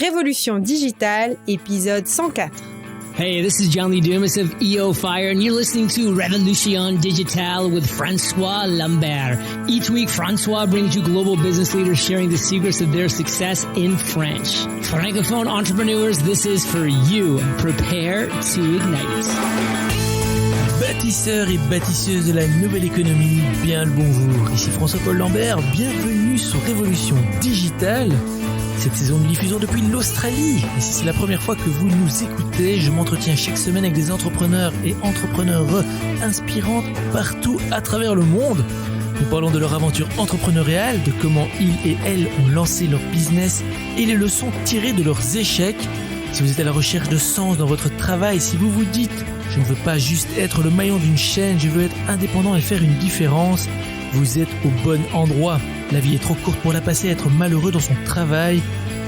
Révolution digitale, épisode 104. Hey, this is John Lee Dumas of EO Fire, and you're listening to Révolution digitale with François Lambert. Each week, François brings you global business leaders sharing the secrets of their success in French. Francophone entrepreneurs, this is for you. Prepare to ignite. Bâtisseurs et bâtisseuses de la nouvelle économie, bien le bonjour. Ici François-Paul Lambert, bienvenue sur Révolution digitale. Cette saison, nous diffusons depuis l'Australie. Et si c'est la première fois que vous nous écoutez, je m'entretiens chaque semaine avec des entrepreneurs et entrepreneurs inspirantes partout à travers le monde. Nous parlons de leur aventure entrepreneuriale, de comment ils et elles ont lancé leur business et les leçons tirées de leurs échecs. Si vous êtes à la recherche de sens dans votre travail, si vous vous dites « Je ne veux pas juste être le maillon d'une chaîne, je veux être indépendant et faire une différence », vous êtes au bon endroit. La vie est trop courte pour la passer à être malheureux dans son travail.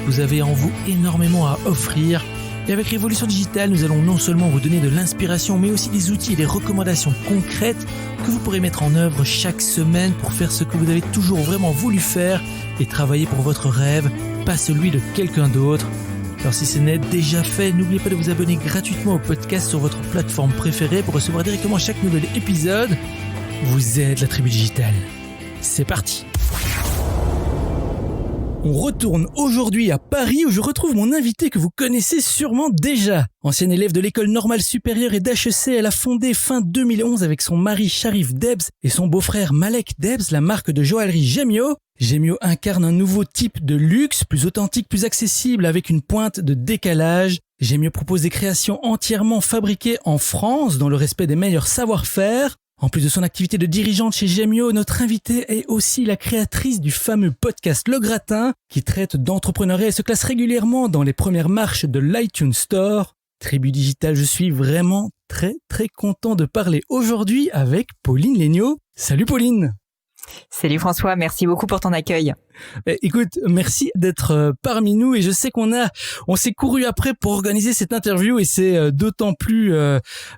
Vous avez en vous énormément à offrir. Et avec Révolution digitale, nous allons non seulement vous donner de l'inspiration, mais aussi des outils et des recommandations concrètes que vous pourrez mettre en œuvre chaque semaine pour faire ce que vous avez toujours vraiment voulu faire et travailler pour votre rêve, pas celui de quelqu'un d'autre. Alors si ce n'est déjà fait, n'oubliez pas de vous abonner gratuitement au podcast sur votre plateforme préférée pour recevoir directement chaque nouvel épisode. Vous êtes la tribu digitale. C'est parti. On retourne aujourd'hui à Paris où je retrouve mon invité que vous connaissez sûrement déjà. Ancienne élève de l'école normale supérieure et d'HEC, elle a fondé fin 2011 avec son mari Sharif Debs et son beau-frère Malek Debs la marque de joaillerie Gemio. Gemio incarne un nouveau type de luxe, plus authentique, plus accessible, avec une pointe de décalage. Gemio propose des créations entièrement fabriquées en France, dans le respect des meilleurs savoir-faire. En plus de son activité de dirigeante chez Gemio, notre invitée est aussi la créatrice du fameux podcast Le Gratin, qui traite d'entrepreneuriat et se classe régulièrement dans les premières marches de l'iTunes Store. Tribu Digitale, je suis vraiment très content de parler aujourd'hui avec Pauline Léniaud. Salut Pauline! Salut François, merci beaucoup pour ton accueil. Écoute, merci d'être parmi nous et je sais on s'est couru après pour organiser cette interview et c'est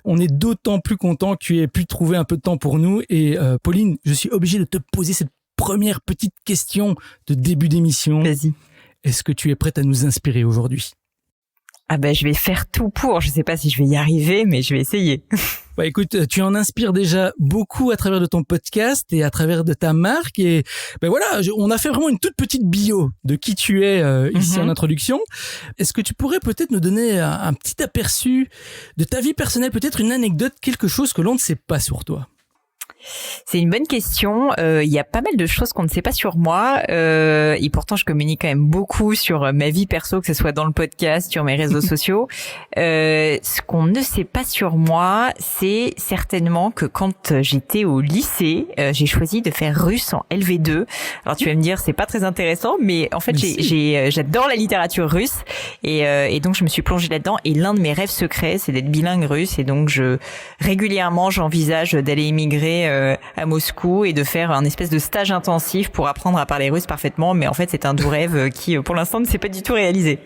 on est d'autant plus content que tu aies pu trouver un peu de temps pour nous. Et Pauline, je suis obligé de te poser cette première petite question de début d'émission. Vas-y. Est-ce que tu es prête à nous inspirer aujourd'hui? Je vais faire tout pour. Je sais pas si je vais y arriver, mais je vais essayer. Écoute, tu en inspires déjà beaucoup à travers de ton podcast et à travers de ta marque et on a fait vraiment une toute petite bio de qui tu es ici en introduction. Est-ce que tu pourrais peut-être nous donner un petit aperçu de ta vie personnelle, peut-être une anecdote, quelque chose que l'on ne sait pas sur toi? C'est une bonne question. Il y a pas mal de choses qu'on ne sait pas sur moi et pourtant je communique quand même beaucoup sur ma vie perso, que ce soit dans le podcast, sur mes réseaux sociaux. Ce qu'on ne sait pas sur moi, c'est certainement que quand j'étais au lycée, j'ai choisi de faire russe en LV2. Alors tu vas me dire c'est pas très intéressant, mais en fait j'adore la littérature russe et donc je me suis plongée là-dedans et l'un de mes rêves secrets, c'est d'être bilingue russe et donc régulièrement j'envisage d'aller immigrer à Moscou et de faire un espèce de stage intensif pour apprendre à parler russe parfaitement, mais en fait c'est un doux rêve qui pour l'instant ne s'est pas du tout réalisé.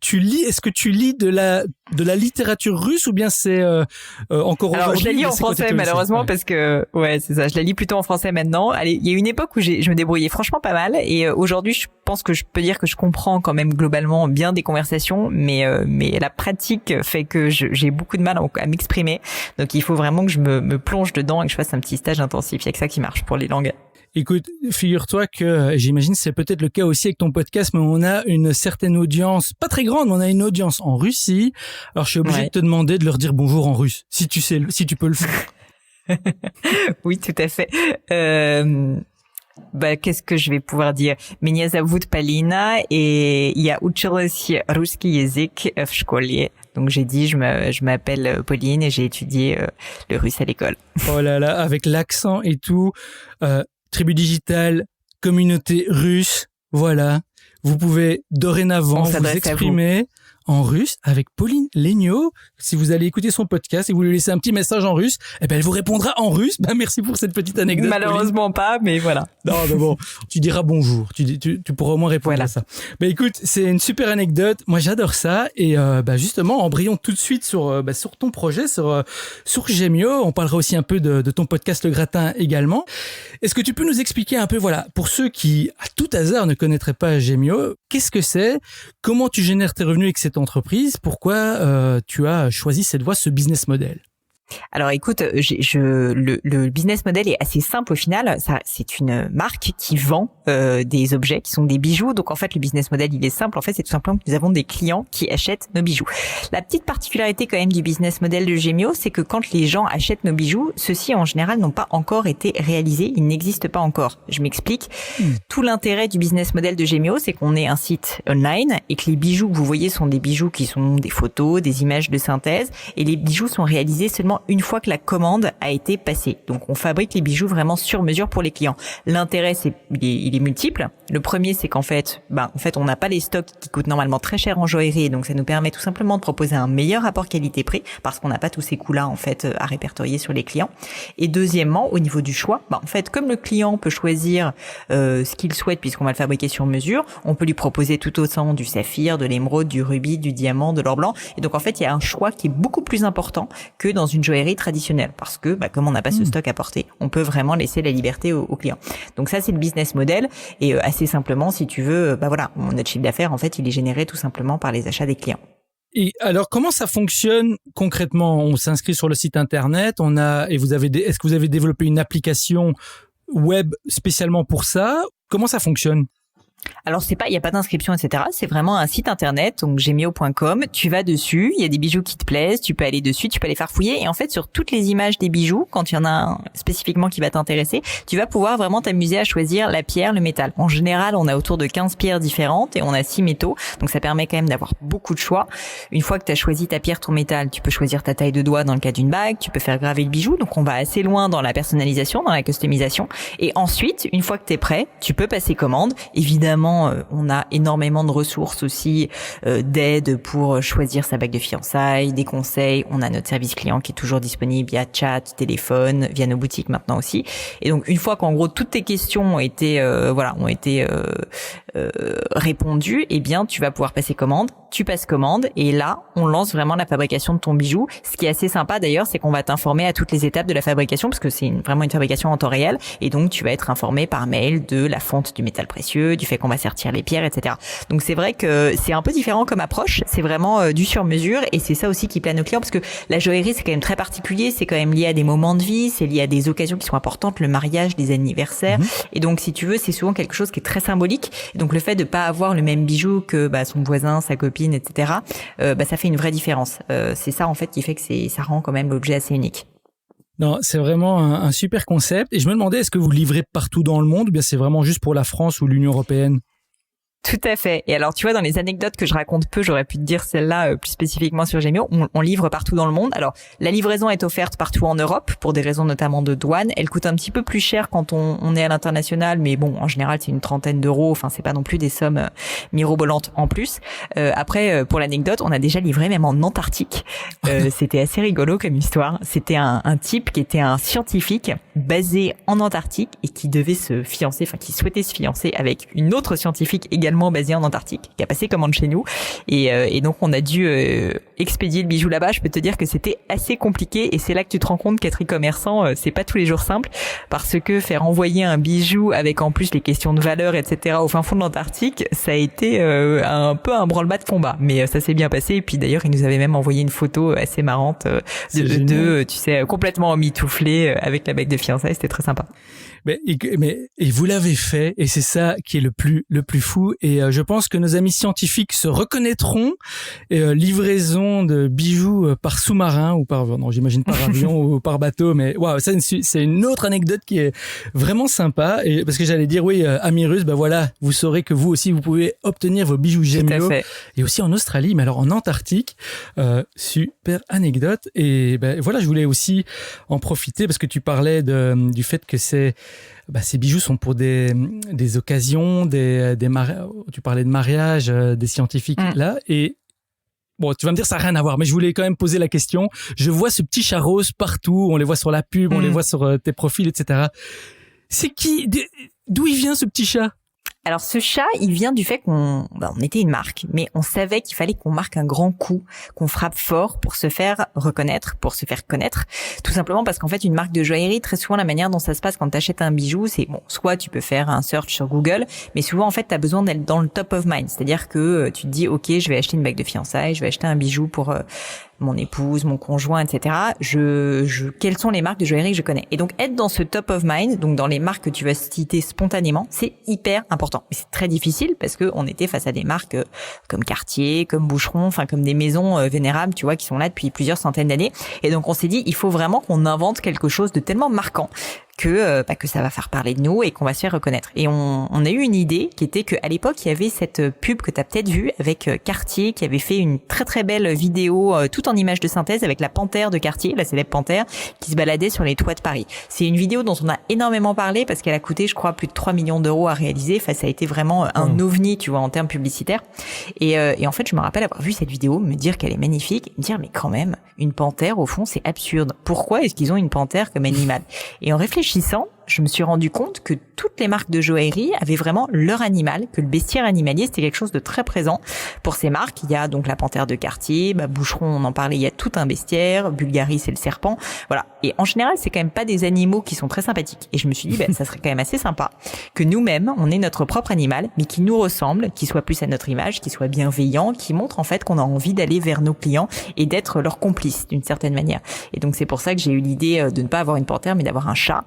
Est-ce que tu lis de la littérature russe ou bien c'est encore aujourd'hui? Alors je la lis en français malheureusement parce que c'est ça, je la lis plutôt en français maintenant. Allez, il y a une époque où je me débrouillais franchement pas mal et aujourd'hui je pense que je peux dire que je comprends quand même globalement bien des conversations, mais la pratique fait que j'ai beaucoup de mal à m'exprimer. Donc il faut vraiment que je me plonge dedans et que je fasse un petit stage intensif. Il y a que ça qui marche pour les langues. Écoute, figure-toi que j'imagine c'est peut-être le cas aussi avec ton podcast, mais on a une certaine audience, pas très grande, mais on a une audience en Russie. Alors je suis obligé de te demander de leur dire bonjour en russe, si tu peux le faire. Oui, tout à fait. Qu'est-ce que je vais pouvoir dire? Меня зовут Полина, et я училась русский язык в школе. Donc j'ai dit, je m'appelle Pauline et j'ai étudié le russe à l'école. Oh là là, avec l'accent et tout. Tribu digitale, communauté russe, voilà. Vous pouvez dorénavant vous exprimer en russe avec Pauline Legnaud. Si vous allez écouter son podcast et vous lui laissez un petit message en russe, elle vous répondra en russe. Merci pour cette petite anecdote. Malheureusement pas, mais voilà. Non, mais bon, tu diras bonjour. Tu pourras au moins répondre à ça. Écoute, c'est une super anecdote. Moi, j'adore ça. Et justement, embrayons tout de suite sur ton projet, sur Gemio. On parlera aussi un peu de ton podcast Le Gratin également. Est-ce que tu peux nous expliquer un peu, pour ceux qui, à tout hasard, ne connaîtraient pas Gemio, qu'est-ce que c'est? Comment tu génères tes revenus avec cette entreprise? Pourquoi tu as choisi cette voie, ce business model? Alors écoute, le business model est assez simple au final. C'est une marque qui vend des objets qui sont des bijoux. Donc en fait, le business model, il est simple. En fait, c'est tout simplement que nous avons des clients qui achètent nos bijoux. La petite particularité quand même du business model de Gemio, c'est que quand les gens achètent nos bijoux, ceux-ci en général n'ont pas encore été réalisés. Ils n'existent pas encore. Je m'explique. Tout l'intérêt du business model de Gemio, c'est qu'on est un site online et que les bijoux que vous voyez sont des bijoux qui sont des photos, des images de synthèse, et les bijoux sont réalisés seulement une fois que la commande a été passée. Donc on fabrique les bijoux vraiment sur mesure pour les clients. L'intérêt, il est multiple. Le premier, c'est qu'en fait, on n'a pas les stocks qui coûtent normalement très cher en joaillerie, donc ça nous permet tout simplement de proposer un meilleur rapport qualité-prix parce qu'on n'a pas tous ces coûts-là en fait à répertorier sur les clients. Et deuxièmement, au niveau du choix, en fait, comme le client peut choisir ce qu'il souhaite puisqu'on va le fabriquer sur mesure, on peut lui proposer tout autant du saphir, de l'émeraude, du rubis, du diamant, de l'or blanc. Et donc en fait, il y a un choix qui est beaucoup plus important que dans une joaillerie traditionnelle parce que comme on n'a pas ce stock à porter, on peut vraiment laisser la liberté aux clients. Donc ça, c'est le business model. Et assez simplement, si tu veux, notre chiffre d'affaires, en fait, il est généré tout simplement par les achats des clients. Et alors, comment ça fonctionne concrètement? On s'inscrit sur le site internet, est-ce que vous avez développé une application web spécialement pour ça? Comment ça fonctionne? Alors il y a pas d'inscription, etc. C'est vraiment un site internet, donc gemio.com. Tu vas dessus, il y a des bijoux qui te plaisent, tu peux aller dessus, tu peux aller farfouiller. Et en fait, sur toutes les images des bijoux, quand il y en a un spécifiquement qui va t'intéresser, tu vas pouvoir vraiment t'amuser à choisir la pierre, le métal. En général, on a autour de 15 pierres différentes et on a 6 métaux. Donc ça permet quand même d'avoir beaucoup de choix. Une fois que tu as choisi ta pierre, ton métal, tu peux choisir ta taille de doigt dans le cas d'une bague, tu peux faire graver le bijou. Donc on va assez loin dans la personnalisation, dans la customisation. Et ensuite, une fois que tu es prêt, tu peux passer commande. Évidemment, on a énormément de ressources aussi d'aide pour choisir sa bague de fiançailles, des conseils. On a notre service client qui est toujours disponible via chat, téléphone, via nos boutiques maintenant aussi. Et donc une fois qu'en gros toutes tes questions ont été répondues, tu vas pouvoir passer commande. Tu passes commande et là, on lance vraiment la fabrication de ton bijou. Ce qui est assez sympa d'ailleurs, c'est qu'on va t'informer à toutes les étapes de la fabrication parce que c'est vraiment une fabrication en temps réel et donc tu vas être informé par mail de la fonte du métal précieux, du fait qu'on va sertir les pierres, etc. Donc c'est vrai que c'est un peu différent comme approche, c'est vraiment du sur-mesure et c'est ça aussi qui plaît à nos clients parce que la joaillerie c'est quand même très particulier, c'est quand même lié à des moments de vie, c'est lié à des occasions qui sont importantes, le mariage, les anniversaires et donc si tu veux c'est souvent quelque chose qui est très symbolique et donc le fait de pas avoir le même bijou que son voisin, sa copine, etc. Ça fait une vraie différence. C'est ça en fait qui fait que ça rend quand même l'objet assez unique. Non, c'est vraiment un super concept. Et je me demandais, est-ce que vous livrez partout dans le monde ou bien c'est vraiment juste pour la France ou l'Union européenne? Tout à fait. Et alors, tu vois, dans les anecdotes que je raconte peu, j'aurais pu te dire celle-là plus spécifiquement sur Gemio. On livre partout dans le monde. Alors, la livraison est offerte partout en Europe pour des raisons notamment de douane. Elle coûte un petit peu plus cher quand on est à l'international, mais bon, en général, c'est une trentaine d'euros. Enfin, c'est pas non plus des sommes mirobolantes en plus. Après, pour l'anecdote, on a déjà livré même en Antarctique. C'était assez rigolo comme histoire. C'était un type qui était un scientifique basé en Antarctique et qui devait se fiancer, enfin, qui souhaitait se fiancer avec une autre scientifique également basé en Antarctique, qui a passé commande chez nous et donc on a dû expédier le bijou là-bas. Je peux te dire que c'était assez compliqué et c'est là que tu te rends compte qu'être e-commerçant c'est pas tous les jours simple parce que faire envoyer un bijou avec en plus les questions de valeur etc. au fin fond de l'Antarctique, ça a été un peu un branle-bas de combat, mais ça s'est bien passé et puis d'ailleurs il nous avait même envoyé une photo assez marrante de tu sais complètement emmitouflé avec la bague de fiançailles, c'était très sympa. Et vous l'avez fait, et c'est ça qui est le plus fou. Et je pense que nos amis scientifiques se reconnaîtront. Livraison de bijoux par sous-marin ou j'imagine par avion ou par bateau. Mais waouh, ça c'est une autre anecdote qui est vraiment sympa. Et parce que j'allais dire oui, amis russes, voilà, vous saurez que vous aussi vous pouvez obtenir vos bijoux Gemio. Et aussi en Australie, mais alors en Antarctique. Super anecdote. Et voilà, je voulais aussi en profiter parce que tu parlais du fait que ces bijoux sont pour des occasions, tu parlais de mariage, des scientifiques là, et Bon, tu vas me dire ça n'a rien à voir, mais je voulais quand même poser la question. Je vois ce petit chat rose partout, on les voit sur la pub, on les voit sur tes profils, etc. C'est qui? D'où il vient ce petit chat? Alors ce chat, il vient du fait on était une marque, mais on savait qu'il fallait qu'on marque un grand coup, qu'on frappe fort pour se faire reconnaître, pour se faire connaître. Tout simplement parce qu'en fait, une marque de joaillerie, très souvent, la manière dont ça se passe quand tu achètes un bijou, c'est soit tu peux faire un search sur Google, mais souvent, en fait, tu as besoin d'être dans le top of mind. C'est-à-dire que tu te dis, OK, je vais acheter une bague de fiançailles, je vais acheter un bijou pour mon épouse, mon conjoint, etc. Quelles sont les marques de joaillerie que je connais? Et donc, être dans ce top of mind, donc dans les marques que tu vas citer spontanément, c'est hyper important. Mais c'est très difficile parce que on était face à des marques comme Cartier, comme Boucheron, enfin comme des maisons vénérables, tu vois, qui sont là depuis plusieurs centaines d'années. Et donc, on s'est dit, il faut vraiment qu'on invente quelque chose de tellement marquant que ça va faire parler de nous et qu'on va se faire reconnaître. Et on a eu une idée qui était qu'à l'époque, il y avait cette pub que tu as peut-être vue avec Cartier qui avait fait une très très belle vidéo tout en images de synthèse avec la panthère de Cartier, la célèbre panthère qui se baladait sur les toits de Paris. C'est une vidéo dont on a énormément parlé parce qu'elle a coûté, je crois, plus de 3 millions d'euros à réaliser. Enfin, ça a été vraiment un ovni, tu vois, en termes publicitaires. Et en fait, je me rappelle avoir vu cette vidéo, me dire qu'elle est magnifique, et me dire, mais quand même, une panthère, au fond, c'est absurde. Pourquoi est-ce qu'ils ont une panthère comme animal? Et en réfléchissant, je me suis rendu compte que toutes les marques de joaillerie avaient vraiment leur animal, que le bestiaire animalier, c'était quelque chose de très présent pour ces marques. Il y a donc la panthère de Cartier, Boucheron, on en parlait, il y a tout un bestiaire, Bulgari, c'est le serpent, voilà. Et en général, c'est quand même pas des animaux qui sont très sympathiques. Et je me suis dit, ça serait quand même assez sympa que nous-mêmes, on ait notre propre animal, mais qui nous ressemble, qui soit plus à notre image, qui soit bienveillant, qui montre en fait qu'on a envie d'aller vers nos clients et d'être leur complice d'une certaine manière. Et donc, c'est pour ça que j'ai eu l'idée de ne pas avoir une panthère, mais d'avoir un chat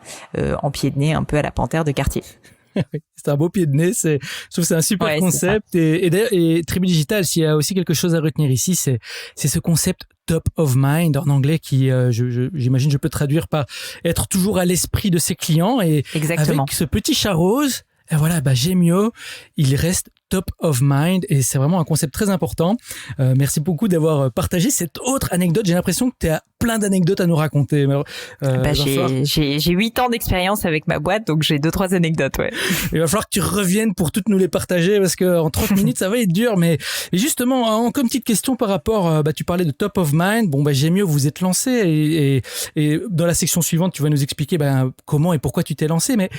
en pied de nez, un peu à la panthère de Cartier. C'est un beau pied de nez, je trouve que c'est un super concept. Et d'ailleurs, Tribu Digital, s'il y a aussi quelque chose à retenir ici, c'est ce concept top of mind en anglais qui, j'imagine, je peux traduire par être toujours à l'esprit de ses clients. Et exactement. Avec ce petit chat rose, et voilà, Gemio, il reste top of mind et c'est vraiment un concept très important. Merci beaucoup d'avoir partagé cette autre anecdote. J'ai l'impression que tu as plein d'anecdotes à nous raconter. J'ai 8 ans d'expérience avec ma boîte, donc j'ai 2-3 anecdotes, ouais. Il va falloir que tu reviennes pour toutes nous les partager parce que en 30 minutes, ça va être dur. Mais justement, comme petite question par rapport, tu parlais de top of mind. Gemio, vous êtes lancé et dans la section suivante, tu vas nous expliquer comment et pourquoi tu t'es lancé. Mais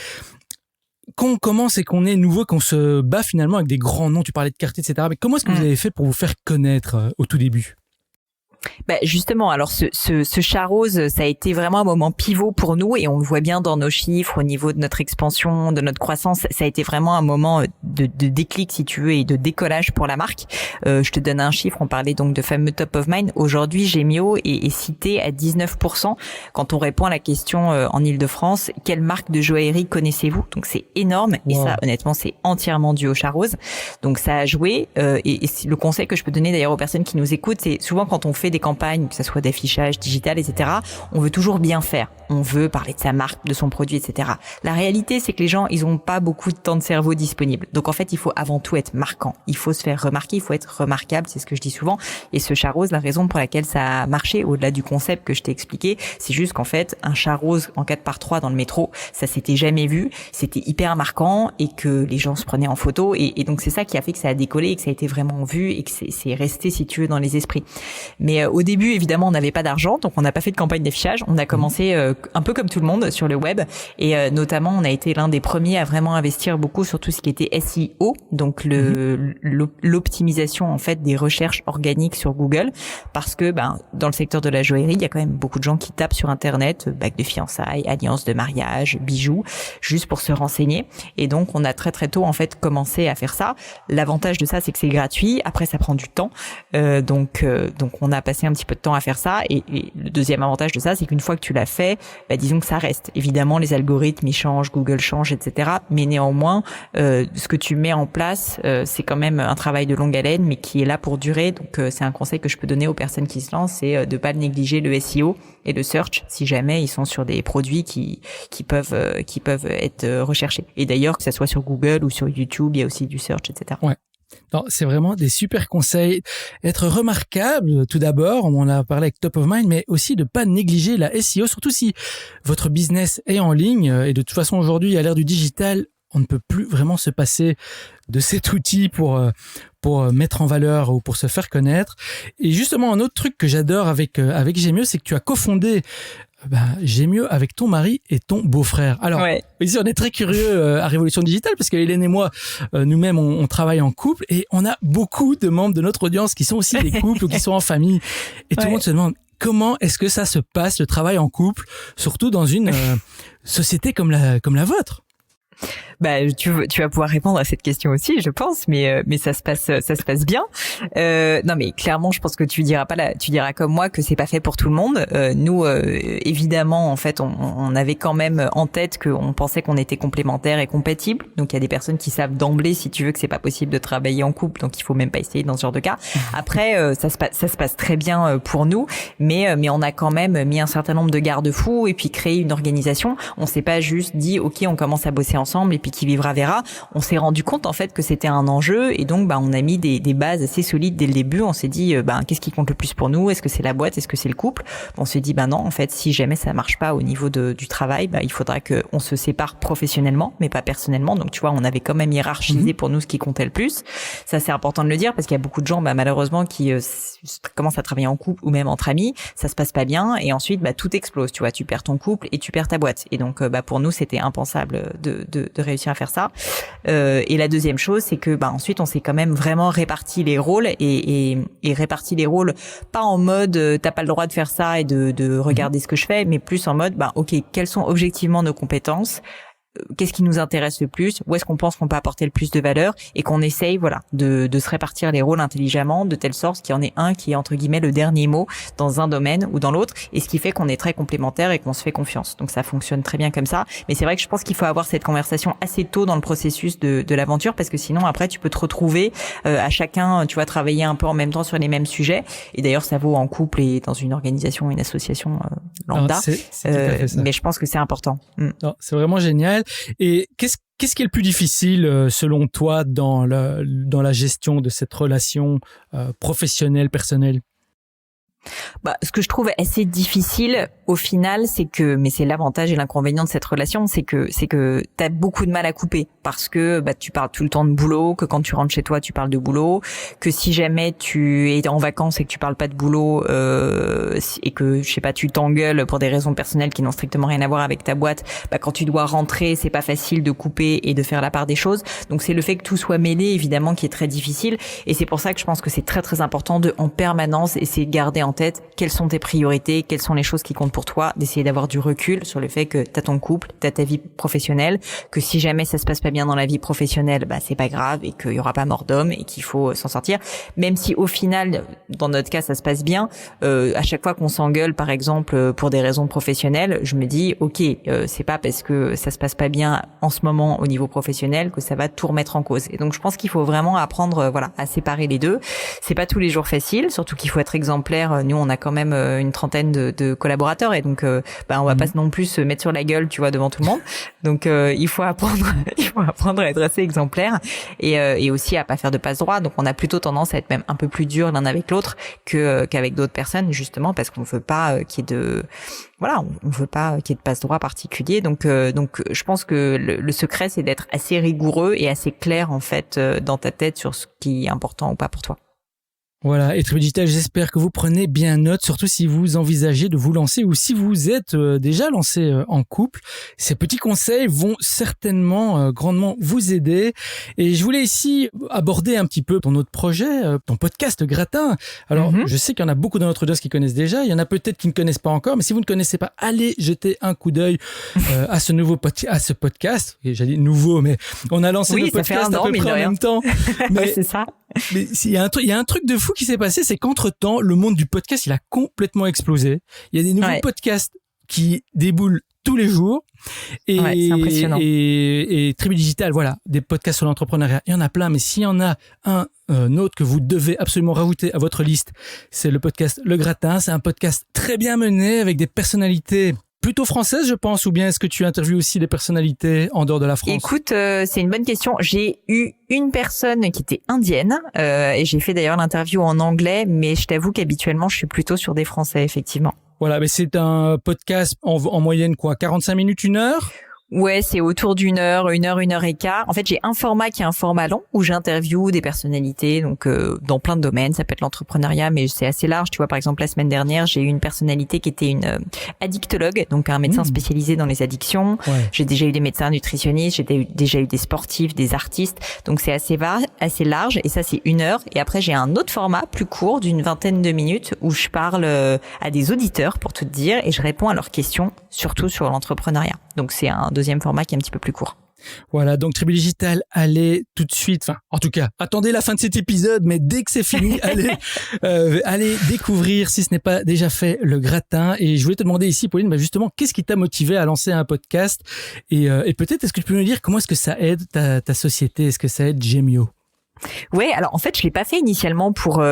comment c'est qu'on est nouveau, qu'on se bat finalement avec des grands noms, tu parlais de Cartier, etc. Mais comment est-ce que vous avez fait pour vous faire connaître au tout début? Justement, alors ce chat rose, ça a été vraiment un moment pivot pour nous et on le voit bien dans nos chiffres au niveau de notre expansion, de notre croissance. Ça a été vraiment un moment de déclic, si tu veux, et de décollage pour la marque. Je te donne un chiffre, on parlait donc de fameux top of mind. Aujourd'hui, Gemio est cité à 19% quand on répond à la question en Ile-de-France, quelle marque de joaillerie connaissez-vous? Donc c'est énorme et ça, honnêtement, c'est entièrement dû au chat rose. Donc ça a joué et le conseil que je peux donner d'ailleurs aux personnes qui nous écoutent, c'est souvent quand on fait des campagnes, que ce soit d'affichage digital, etc., on veut toujours bien faire. On veut parler de sa marque, de son produit, etc. La réalité, c'est que les gens, ils ont pas beaucoup de temps de cerveau disponible. Donc, en fait, il faut avant tout être marquant. Il faut se faire remarquer, il faut être remarquable, c'est ce que je dis souvent. Et ce chat rose, la raison pour laquelle ça a marché, au-delà du concept que je t'ai expliqué, c'est juste qu'en fait, un chat rose en 4x3 dans le métro, ça s'était jamais vu, c'était hyper marquant et que les gens se prenaient en photo. Et donc, c'est ça qui a fait que ça a décollé et que ça a été vraiment vu et que c'est resté, si tu veux, dans les esprits. Mais au début, évidemment, on n'avait pas d'argent, donc on n'a pas fait de campagne d'affichage. On a commencé un peu comme tout le monde sur le web et notamment, on a été l'un des premiers à vraiment investir beaucoup sur tout ce qui était SEO, donc l'optimisation en fait des recherches organiques sur Google, parce que dans le secteur de la joaillerie, il y a quand même beaucoup de gens qui tapent sur Internet bague de fiançailles, alliance de mariage, bijoux, juste pour se renseigner. Et donc, on a très très tôt en fait commencé à faire ça. L'avantage de ça, c'est que c'est gratuit. Après, ça prend du temps, donc on a passé un petit peu de temps à faire ça. Et le deuxième avantage de ça, c'est qu'une fois que tu l'as fait, disons que ça reste. Évidemment, les algorithmes, ils changent, Google change, etc. Mais néanmoins, ce que tu mets en place, c'est quand même un travail de longue haleine, mais qui est là pour durer. Donc, c'est un conseil que je peux donner aux personnes qui se lancent, c'est de pas négliger le SEO et le search si jamais ils sont sur des produits qui peuvent être recherchés. Et d'ailleurs, que ça soit sur Google ou sur YouTube, il y a aussi du search, etc. Ouais. Non, c'est vraiment des super conseils. Être remarquable, tout d'abord, on en a parlé avec Top of Mind, mais aussi de pas négliger la SEO, surtout si votre business est en ligne. Et de toute façon, aujourd'hui, à l'ère du digital, on ne peut plus vraiment se passer de cet outil pour pour mettre en valeur ou pour se faire connaître. Et justement, un autre truc que j'adore avec J'aime mieux, c'est que tu as cofondé J'aime mieux avec ton mari et ton beau-frère. Alors, ici, on est très curieux à Révolution Digitale parce que Hélène et moi, nous-mêmes, on travaille en couple et on a beaucoup de membres de notre audience qui sont aussi des couples ou qui sont en famille. Et tout le monde se demande comment est-ce que ça se passe, le travail en couple, surtout dans une société comme la vôtre. Tu vas pouvoir répondre à cette question aussi, je pense, mais ça se passe bien. Non, mais clairement, je pense que tu diras comme moi que c'est pas fait pour tout le monde. Nous, évidemment, en fait, on avait quand même en tête qu'on pensait qu'on était complémentaires et compatibles. Donc, il y a des personnes qui savent d'emblée, si tu veux, que c'est pas possible de travailler en couple. Donc, il faut même pas essayer dans ce genre de cas. Après, ça se passe très bien pour nous, mais on a quand même mis un certain nombre de garde-fous et puis créé une organisation. On s'est pas juste dit, ok, on commence à bosser ensemble et puis qui vivra verra. On s'est rendu compte en fait que c'était un enjeu et donc on a mis des bases assez solides dès le début. On s'est dit qu'est-ce qui compte le plus pour nous? Est-ce que c'est la boîte? Est-ce que c'est le couple? On s'est dit non, en fait, si jamais ça marche pas au niveau du travail, il faudra que on se sépare professionnellement mais pas personnellement. Donc tu vois, on avait quand même hiérarchisé pour nous ce qui comptait le plus. Ça, c'est important de le dire parce qu'il y a beaucoup de gens malheureusement qui commencent à travailler en couple ou même entre amis, ça se passe pas bien et ensuite tout explose, tu vois, tu perds ton couple et tu perds ta boîte. Et donc pour nous, c'était impensable de réussir à faire ça. Et la deuxième chose, c'est que ensuite on s'est quand même vraiment réparti les rôles et réparti les rôles pas en mode t'as pas le droit de faire ça et de regarder ce que je fais, mais plus en mode ok, quelles sont objectivement nos compétences, qu'est-ce qui nous intéresse le plus, où est-ce qu'on pense qu'on peut apporter le plus de valeur et qu'on essaye de se répartir les rôles intelligemment de telle sorte qu'il y en ait un qui est entre guillemets le dernier mot dans un domaine ou dans l'autre, et ce qui fait qu'on est très complémentaires et qu'on se fait confiance. Donc ça fonctionne très bien comme ça, mais c'est vrai que je pense qu'il faut avoir cette conversation assez tôt dans le processus de l'aventure parce que sinon après tu peux te retrouver à chacun, tu vas travailler un peu en même temps sur les mêmes sujets, et d'ailleurs ça vaut en couple et dans une organisation, une association lambda. C'est tout à fait ça. Mais je pense que c'est important. Non, c'est vraiment génial. Et qu'est-ce qui est le plus difficile selon toi dans la gestion de cette relation professionnelle, personnelle? Ce que je trouve assez difficile au final, mais c'est l'avantage et l'inconvénient de cette relation, c'est que t'as beaucoup de mal à couper parce que tu parles tout le temps de boulot, que quand tu rentres chez toi tu parles de boulot, que si jamais tu es en vacances et que tu parles pas de boulot et que je sais pas, tu t'engueules pour des raisons personnelles qui n'ont strictement rien à voir avec ta boîte, quand tu dois rentrer, c'est pas facile de couper et de faire la part des choses. Donc c'est le fait que tout soit mêlé évidemment qui est très difficile, et c'est pour ça que je pense que c'est très très important de en permanence essayer de garder en tête quelles sont tes priorités, quelles sont les choses qui comptent pour toi, d'essayer d'avoir du recul sur le fait que t'as ton couple, t'as ta vie professionnelle, que si jamais ça se passe pas bien dans la vie professionnelle, c'est pas grave et qu'il y aura pas mort d'homme et qu'il faut s'en sortir. Même si au final, dans notre cas, ça se passe bien, à chaque fois qu'on s'engueule, par exemple, pour des raisons professionnelles, je me dis, ok, c'est pas parce que ça se passe pas bien en ce moment au niveau professionnel que ça va tout remettre en cause. Et donc, je pense qu'il faut vraiment apprendre, à séparer les deux. C'est pas tous les jours facile, surtout qu'il faut être exemplaire. Nous, on a quand même une trentaine de collaborateurs et donc on va pas non plus se mettre sur la gueule, tu vois, devant tout le monde. Donc il faut apprendre à être assez exemplaire et aussi à pas faire de passe droit. Donc on a plutôt tendance à être même un peu plus dur l'un avec l'autre qu'avec d'autres personnes, justement parce qu'on veut pas qu'il y ait de passe droit particulier. Donc je pense que le secret, c'est d'être assez rigoureux et assez clair en fait dans ta tête sur ce qui est important ou pas pour toi. Voilà, et Tribu Digital, j'espère que vous prenez bien note, surtout si vous envisagez de vous lancer ou si vous êtes déjà lancé en couple. Ces petits conseils vont certainement grandement vous aider. Et je voulais ici aborder un petit peu ton autre projet, ton podcast Gratin. Alors, je sais qu'il y en a beaucoup dans notre audience qui connaissent déjà, il y en a peut-être qui ne connaissent pas encore, mais si vous ne connaissez pas, allez jeter un coup d'œil à ce podcast. Et j'ai dit nouveau, mais on a lancé le podcast à peu près en même temps. Mais c'est ça. Mais il y a un truc de fou qui s'est passé, c'est qu'entre-temps, le monde du podcast, il a complètement explosé. Il y a des nouveaux podcasts qui déboulent tous les jours. Et, c'est impressionnant. Et Tribu Digital, voilà, des podcasts sur l'entrepreneuriat, il y en a plein, mais s'il y en a un autre que vous devez absolument rajouter à votre liste, c'est le podcast Le Gratin. C'est un podcast très bien mené avec des personnalités plutôt française, je pense, ou bien est-ce que tu interviews aussi des personnalités en dehors de la France? Écoute, c'est une bonne question. J'ai eu une personne qui était indienne et j'ai fait d'ailleurs l'interview en anglais, mais je t'avoue qu'habituellement, je suis plutôt sur des Français, effectivement. Voilà, mais c'est un podcast en moyenne 45 minutes, 1 heure? Ouais, c'est autour d'une heure et quart. En fait, j'ai un format qui est un format long où j'interviewe des personnalités, donc dans plein de domaines. Ça peut être l'entrepreneuriat, mais c'est assez large. Tu vois, par exemple, la semaine dernière, j'ai eu une personnalité qui était une addictologue, donc un médecin spécialisé dans les addictions. Ouais. J'ai déjà eu des médecins nutritionnistes, déjà eu des sportifs, des artistes. Donc c'est assez large. Et ça, c'est 1 heure. Et après, j'ai un autre format plus court d'une 20aine de minutes où je parle à des auditeurs, pour tout te dire, et je réponds à leurs questions, surtout sur l'entrepreneuriat. Donc c'est un deuxième format qui est un petit peu plus court. Voilà, donc Tribu Digital, allez tout de suite, enfin, en tout cas, attendez la fin de cet épisode, mais dès que c'est fini, allez découvrir, si ce n'est pas déjà fait, le gratin. Et je voulais te demander ici, Pauline, justement, qu'est-ce qui t'a motivé à lancer un podcast? Et peut-être, est-ce que tu peux nous dire comment est-ce que ça aide ta société? Est-ce que ça aide Gemio? Ouais, alors en fait, je l'ai pas fait initialement pour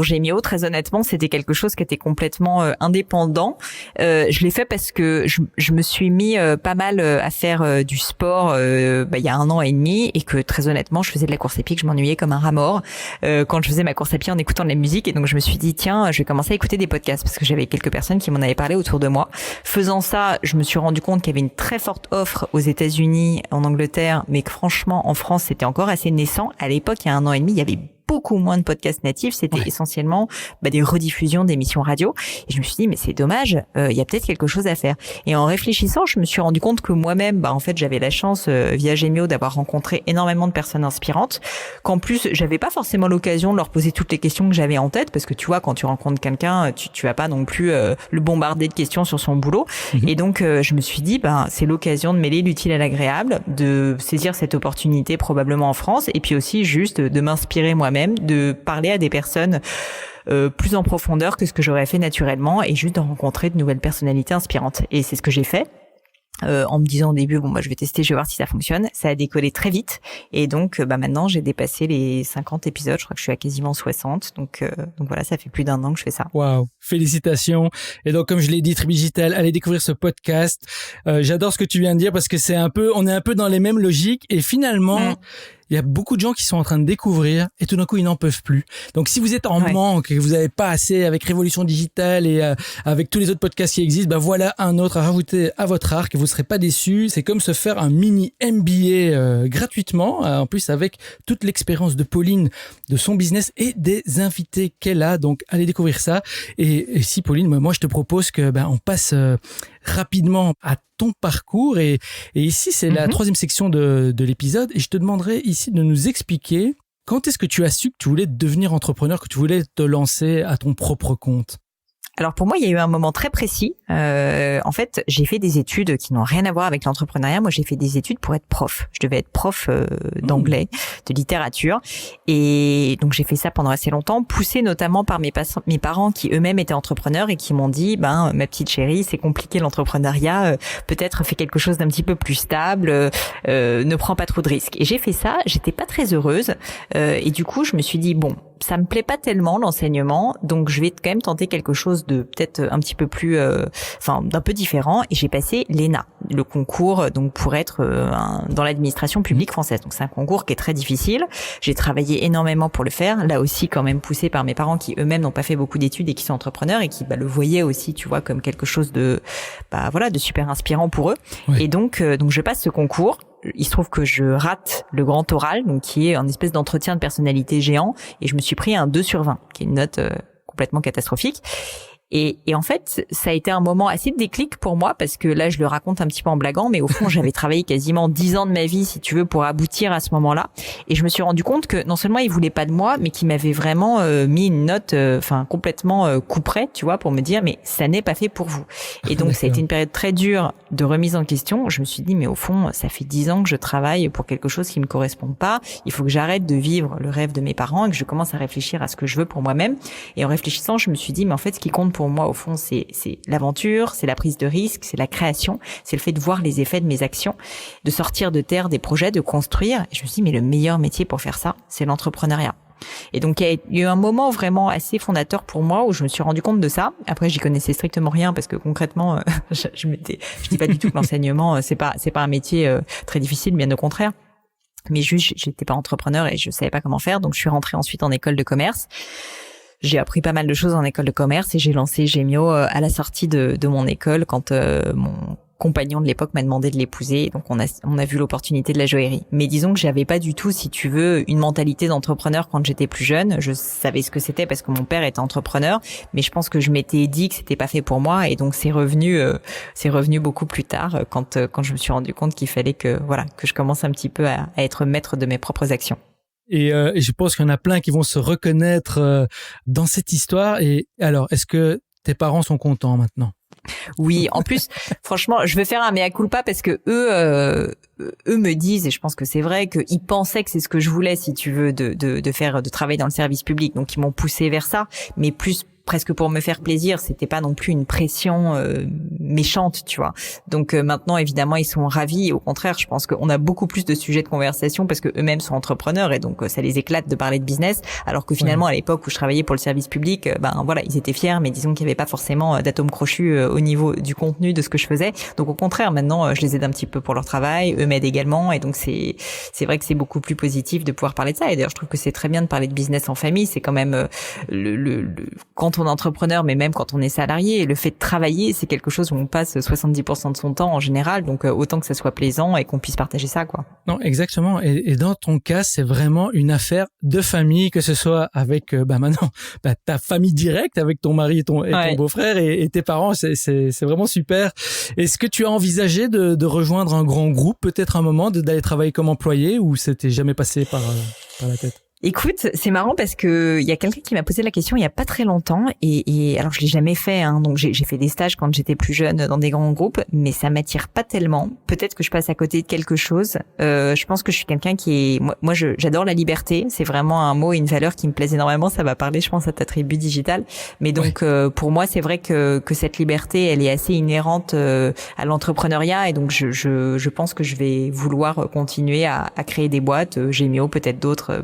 Gemio. Très honnêtement, c'était quelque chose qui était complètement indépendant. Je l'ai fait parce que je me suis mis pas mal à faire du sport il y a 1 an et demi, et que très honnêtement, je faisais de la course à pied, que je m'ennuyais comme un rat mort quand je faisais ma course à pied en écoutant de la musique. Et donc je me suis dit tiens, je vais commencer à écouter des podcasts parce que j'avais quelques personnes qui m'en avaient parlé autour de moi. Faisant ça, je me suis rendu compte qu'il y avait une très forte offre aux États-Unis, en Angleterre, mais que franchement en France, c'était encore assez naissant. À l'époque, il y a 1 an et demi, il y avait beaucoup moins de podcasts natifs, c'était essentiellement des rediffusions d'émissions radio. Et je me suis dit, mais c'est dommage, il y a peut-être quelque chose à faire. Et en réfléchissant, je me suis rendu compte que moi-même, en fait, j'avais la chance via Gemio d'avoir rencontré énormément de personnes inspirantes, qu'en plus, j'avais pas forcément l'occasion de leur poser toutes les questions que j'avais en tête, parce que tu vois, quand tu rencontres quelqu'un, tu vas pas non plus le bombarder de questions sur son boulot. Et donc, je me suis dit, c'est l'occasion de mêler l'utile à l'agréable, de saisir cette opportunité probablement en France, et puis aussi juste de m'inspirer moi-même, de parler à des personnes plus en profondeur que ce que j'aurais fait naturellement, et juste de rencontrer de nouvelles personnalités inspirantes. Et c'est ce que j'ai fait. En me disant au début, je vais tester, je vais voir si ça fonctionne. Ça a décollé très vite. Et donc, maintenant, j'ai dépassé les 50 épisodes. Je crois que je suis à quasiment 60. Donc voilà, ça fait plus d'1 an que je fais ça. Waouh. Félicitations. Et donc, comme je l'ai dit, Tribu Digital, allez découvrir ce podcast. J'adore ce que tu viens de dire parce que on est un peu dans les mêmes logiques. Et finalement, il y a beaucoup de gens qui sont en train de découvrir et tout d'un coup, ils n'en peuvent plus. Donc, si vous êtes en manque et que vous n'avez pas assez avec Révolution Digitale et avec tous les autres podcasts qui existent, voilà un autre à rajouter à votre arc et vous ne serez pas déçus. C'est comme se faire un mini MBA gratuitement, en plus avec toute l'expérience de Pauline, de son business et des invités qu'elle a. Donc, allez découvrir ça. Et si, Pauline, moi, je te propose que on passe rapidement à ton parcours et ici c'est la 3e section de l'épisode et je te demanderai ici de nous expliquer quand est-ce que tu as su que tu voulais devenir entrepreneur, que tu voulais te lancer à ton propre compte. Alors pour moi, il y a eu un moment très précis. En fait, j'ai fait des études qui n'ont rien à voir avec l'entrepreneuriat. Moi, j'ai fait des études pour être prof. Je devais être prof d'anglais, de littérature. Et donc, j'ai fait ça pendant assez longtemps, poussée notamment par mes parents qui eux-mêmes étaient entrepreneurs et qui m'ont dit, ma petite chérie, c'est compliqué l'entrepreneuriat. Peut-être fais quelque chose d'un petit peu plus stable. Ne prends pas trop de risques. Et j'ai fait ça. J'étais pas très heureuse. Et du coup, je me suis dit, ça me plaît pas tellement l'enseignement, donc je vais quand même tenter quelque chose de peut-être un petit peu plus, d'un peu différent. Et j'ai passé l'ENA, le concours donc pour être dans l'administration publique française. Donc c'est un concours qui est très difficile. J'ai travaillé énormément pour le faire. Là aussi, quand même poussé par mes parents qui eux-mêmes n'ont pas fait beaucoup d'études et qui sont entrepreneurs et qui le voyaient aussi, tu vois, comme quelque chose de, de super inspirant pour eux. Ouais. Et donc je passe ce concours. Il se trouve que je rate le grand oral, donc qui est un espèce d'entretien de personnalité géant, et je me suis pris un 2/20, qui est une note complètement catastrophique. Et en fait, ça a été un moment assez de déclic pour moi parce que là, je le raconte un petit peu en blaguant, mais au fond, j'avais travaillé quasiment 10 ans de ma vie, si tu veux, pour aboutir à ce moment-là. Et je me suis rendu compte que non seulement il voulait pas de moi, mais qu'il m'avait vraiment mis une note, complètement couperette, tu vois, pour me dire, mais ça n'est pas fait pour vous. Et donc, ça a été une période très dure de remise en question. Je me suis dit, mais au fond, ça fait 10 ans que je travaille pour quelque chose qui me correspond pas. Il faut que j'arrête de vivre le rêve de mes parents et que je commence à réfléchir à ce que je veux pour moi-même. Et en réfléchissant, je me suis dit, mais en fait, ce qui compte pour moi, au fond, c'est l'aventure, c'est la prise de risque, c'est la création, c'est le fait de voir les effets de mes actions, de sortir de terre des projets, de construire. Et je me suis dit, mais le meilleur métier pour faire ça, c'est l'entrepreneuriat. Et donc, il y a eu un moment vraiment assez fondateur pour moi où je me suis rendu compte de ça. Après, j'y connaissais strictement rien parce que concrètement, je dis pas du tout que l'enseignement, c'est pas un métier très difficile, bien au contraire. Mais juste, j'étais pas entrepreneur et je savais pas comment faire. Donc, je suis rentrée ensuite en école de commerce. J'ai appris pas mal de choses en école de commerce et j'ai lancé Gemio à la sortie de mon école quand mon compagnon de l'époque m'a demandé de l'épouser, donc on a vu l'opportunité de la joaillerie. Mais disons que j'avais pas du tout, si tu veux, une mentalité d'entrepreneur quand j'étais plus jeune. Je savais ce que c'était parce que mon père était entrepreneur, mais je pense que je m'étais dit que c'était pas fait pour moi, et donc c'est revenu beaucoup plus tard quand je me suis rendu compte qu'il fallait que je commence un petit peu à être maître de mes propres actions. Et je pense qu'il y en a plein qui vont se reconnaître dans cette histoire. Et alors, est-ce que tes parents sont contents maintenant? Oui, en plus, franchement, je vais faire un mea culpa parce que eux me disent, et je pense que c'est vrai, qu'ils pensaient que c'est ce que je voulais, si tu veux, de travailler dans le service public. Donc, ils m'ont poussé vers ça, mais plus presque pour me faire plaisir, c'était pas non plus une pression méchante, tu vois. Donc maintenant, évidemment, ils sont ravis. Au contraire, je pense qu'on a beaucoup plus de sujets de conversation parce que eux-mêmes sont entrepreneurs, et donc ça les éclate de parler de business. Alors que finalement, à l'époque où je travaillais pour le service public, ils étaient fiers, mais disons qu'il n'y avait pas forcément d'atomes crochus au niveau du contenu de ce que je faisais. Donc au contraire, maintenant, je les aide un petit peu pour leur travail, eux m'aident également, et donc c'est vrai que c'est beaucoup plus positif de pouvoir parler de ça. Et d'ailleurs, je trouve que c'est très bien de parler de business en famille. C'est quand même quand on est entrepreneur, mais même quand on est salarié, le fait de travailler, c'est quelque chose où on passe 70% de son temps en général, donc autant que ça soit plaisant et qu'on puisse partager ça, quoi. Non, exactement. Et dans ton cas, c'est vraiment une affaire de famille, que ce soit avec maintenant ta famille directe, avec ton mari et ton beau-frère et tes parents. C'est vraiment super. Est-ce que tu as envisagé de rejoindre un grand groupe, peut-être un moment, d'aller travailler comme employé, ou c'était jamais passé par la tête? Écoute, c'est marrant parce que il y a quelqu'un qui m'a posé la question il y a pas très longtemps, et alors je l'ai jamais fait, hein, donc j'ai fait des stages quand j'étais plus jeune dans des grands groupes, mais ça m'attire pas tellement. Peut-être que je passe à côté de quelque chose. Je pense que je suis quelqu'un qui est moi j'adore la liberté, c'est vraiment un mot et une valeur qui me plaisent énormément. Ça va parler, je pense, à ta tribu digitale, mais donc pour moi c'est vrai que cette liberté, elle est assez inhérente à l'entrepreneuriat, et donc je pense que je vais vouloir continuer à créer des boîtes, Gémeo, peut-être d'autres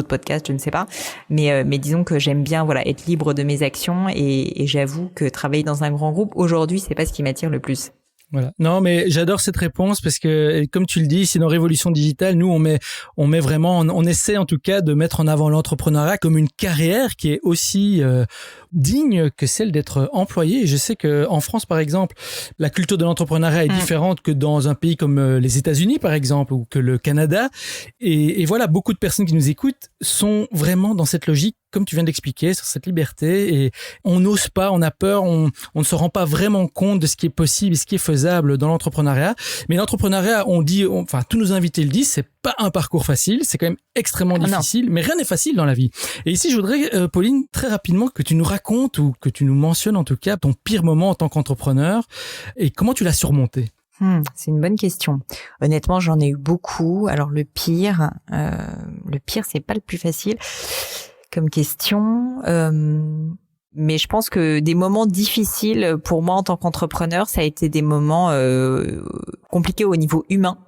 podcasts, je ne sais pas, mais disons que j'aime bien être libre de mes actions, et j'avoue que travailler dans un grand groupe aujourd'hui, c'est pas ce qui m'attire le plus. Voilà. Non, mais j'adore cette réponse parce que, comme tu le dis, ici dans Révolution Digitale, nous, on met vraiment, on essaie en tout cas de mettre en avant l'entrepreneuriat comme une carrière qui est aussi digne que celle d'être employé. Et je sais que en France, par exemple, la culture de l'entrepreneuriat est différente que dans un pays comme les États-Unis, par exemple, ou que le Canada. Et voilà, beaucoup de personnes qui nous écoutent sont vraiment dans cette logique, comme tu viens d'expliquer, sur cette liberté, et on n'ose pas, on a peur, on ne se rend pas vraiment compte de ce qui est possible et ce qui est faisable dans l'entrepreneuriat. Mais l'entrepreneuriat, tous nos invités le disent, c'est pas un parcours facile, c'est quand même extrêmement difficile, mais rien n'est facile dans la vie. Et ici, je voudrais, Pauline, très rapidement, que tu nous racontes, ou que tu nous mentionnes en tout cas, ton pire moment en tant qu'entrepreneur, et comment tu l'as surmonté. C'est une bonne question. Honnêtement, j'en ai eu beaucoup. Alors le pire, c'est pas le plus facile comme question. Mais je pense que des moments difficiles pour moi en tant qu'entrepreneur, ça a été des moments compliqués au niveau humain.